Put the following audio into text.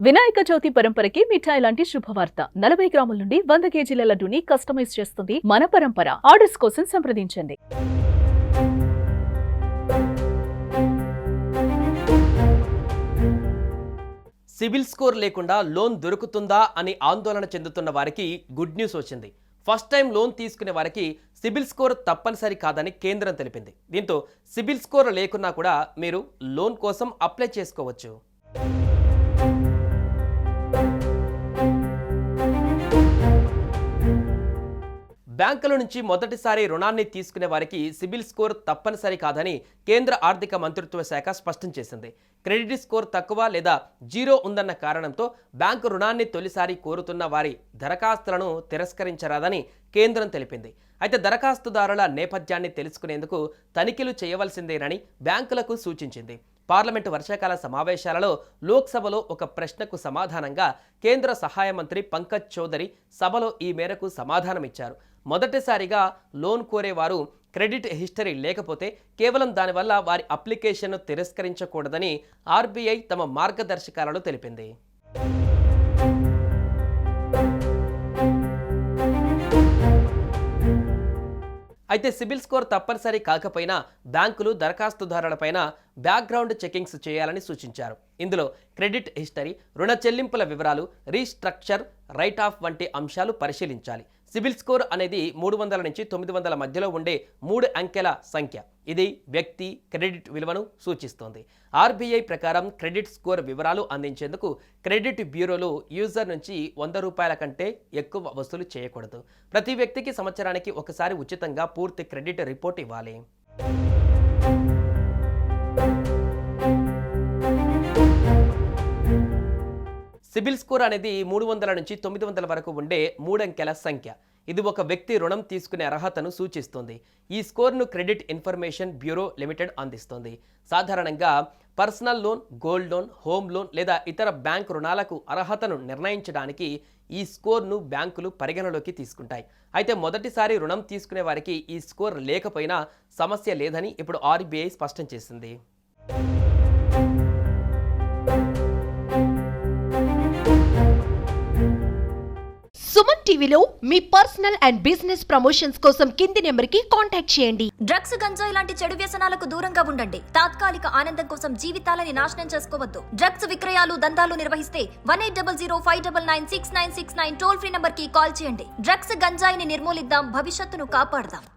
వినాయక చవితి పరంపరకి మిఠాయి లాంటి శుభవార్త 40 గ్రాముల నుండి 100 కేజీల లడ్డూని కస్టమైజ్ చేస్తుంది మన పరంపర. ఆర్డర్స్ కోసం సంప్రదించండి. సిబిల్ స్కోర్ లేకుండా లోన్ దొరుకుతుందా అని ఆందోళన చెందుతున్న వారికి గుడ్ న్యూస్ వచ్చింది. ఫస్ట్ టైం లోన్ తీసుకునే వారికి సిబిల్ స్కోర్ తప్పనిసరి కాదని కేంద్రం తెలిపింది. దీంతో సిబిల్ స్కోర్ లేకున్నా కూడా మీరు లోన్ కోసం అప్లై చేసుకోవచ్చు. బ్యాంకుల నుంచి మొదటిసారి రుణాన్ని తీసుకునే వారికి సిబిల్ స్కోర్ తప్పనిసరి కాదని కేంద్ర ఆర్థిక మంత్రిత్వ శాఖ స్పష్టం చేసింది. క్రెడిట్ స్కోర్ తక్కువ లేదా జీరో ఉందన్న కారణంతో బ్యాంకు రుణాన్ని తొలిసారి కోరుతున్న వారి దరఖాస్తులను తిరస్కరించరాదని కేంద్రం తెలిపింది. అయితే దరఖాస్తుదారుల నేపథ్యాన్ని తెలుసుకునేందుకు తనిఖీలు చేయవలసిందేనని బ్యాంకులకు సూచించింది. పార్లమెంటు వర్షాకాల సమావేశాలలో లోక్సభలో ఒక ప్రశ్నకు సమాధానంగా కేంద్ర సహాయ మంత్రి పంకజ్ చౌదరి సభలో ఈ మేరకు సమాధానమిచ్చారు. మొదటిసారిగా లోన్ కోరేవారు క్రెడిట్ హిస్టరీ లేకపోతే కేవలం దానివల్ల వారి అప్లికేషన్ను తిరస్కరించకూడదని ఆర్బీఐ తమ మార్గదర్శకాలలో తెలిపింది. అయితే సిబిల్ స్కోర్ తప్పనిసరి కాకపోయినా బ్యాంకులు దరఖాస్తుదారులపైన బ్యాక్గ్రౌండ్ చెకింగ్స్ చేయాలని సూచించారు. ఇందులో క్రెడిట్ హిస్టరీ, రుణ చెల్లింపుల వివరాలు, రీస్ట్రక్చర్, రైట్ ఆఫ్ వంటి అంశాలు పరిశీలించాలి. సిబిల్ స్కోర్ అనేది 300 నుంచి 900 మధ్యలో ఉండే 3 అంకెల సంఖ్య. ఇది వ్యక్తి క్రెడిట్ విలువను సూచిస్తోంది. ఆర్బీఐ ప్రకారం క్రెడిట్ స్కోర్ వివరాలు అందించేందుకు క్రెడిట్ బ్యూరోలు యూజర్ నుంచి ₹100 కంటే ఎక్కువ వసూలు చేయకూడదు. ప్రతి వ్యక్తికి సంవత్సరానికి ఒకసారి ఉచితంగా పూర్తి క్రెడిట్ రిపోర్ట్ ఇవ్వాలి. సిబిల్ స్కోర్ అనేది 300 నుంచి 900 వరకు ఉండే 3 అంకెల సంఖ్య. ఇది ఒక వ్యక్తి రుణం తీసుకునే అర్హతను సూచిస్తుంది. ఈ స్కోర్ను క్రెడిట్ ఇన్ఫర్మేషన్ బ్యూరో లిమిటెడ్ అందిస్తుంది. సాధారణంగా personal loan, gold loan, home loan లేదా ఇతర బ్యాంక్ రుణాలకు అర్హతను నిర్ణయించడానికి ఈ స్కోర్ను బ్యాంకులు పరిగణలోకి తీసుకుంటాయి. అయితే మొదటిసారి రుణం తీసుకునే వారికి ఈ స్కోర్ లేకపోయినా సమస్య లేదని ఇప్పుడు ఆర్బీఐ స్పష్టం చేసింది. సుమన్ టీవీలో మీ పర్సనల్ అండ్ బిజినెస్ ప్రమోషన్స్ కోసం కింది నెంబర్కి కాంటాక్ట్ చేయండి. డ్రగ్స్, గంజాయి లాంటి చెడు వ్యసనాలకు దూరంగా ఉండండి. తాత్కాలిక ఆనందం కోసం జీవితాలని నాశనం చేసుకోవద్దు. డ్రగ్స్ విక్రయాలు, దందాలు నిర్వహిస్తే 1800599696 టోల్ ఫ్రీ నంబర్ కి కాల్ చేయండి. డ్రగ్స్, గంజాయిని నిర్మూలిద్దాం, భవిష్యత్తును కాపాడదాం.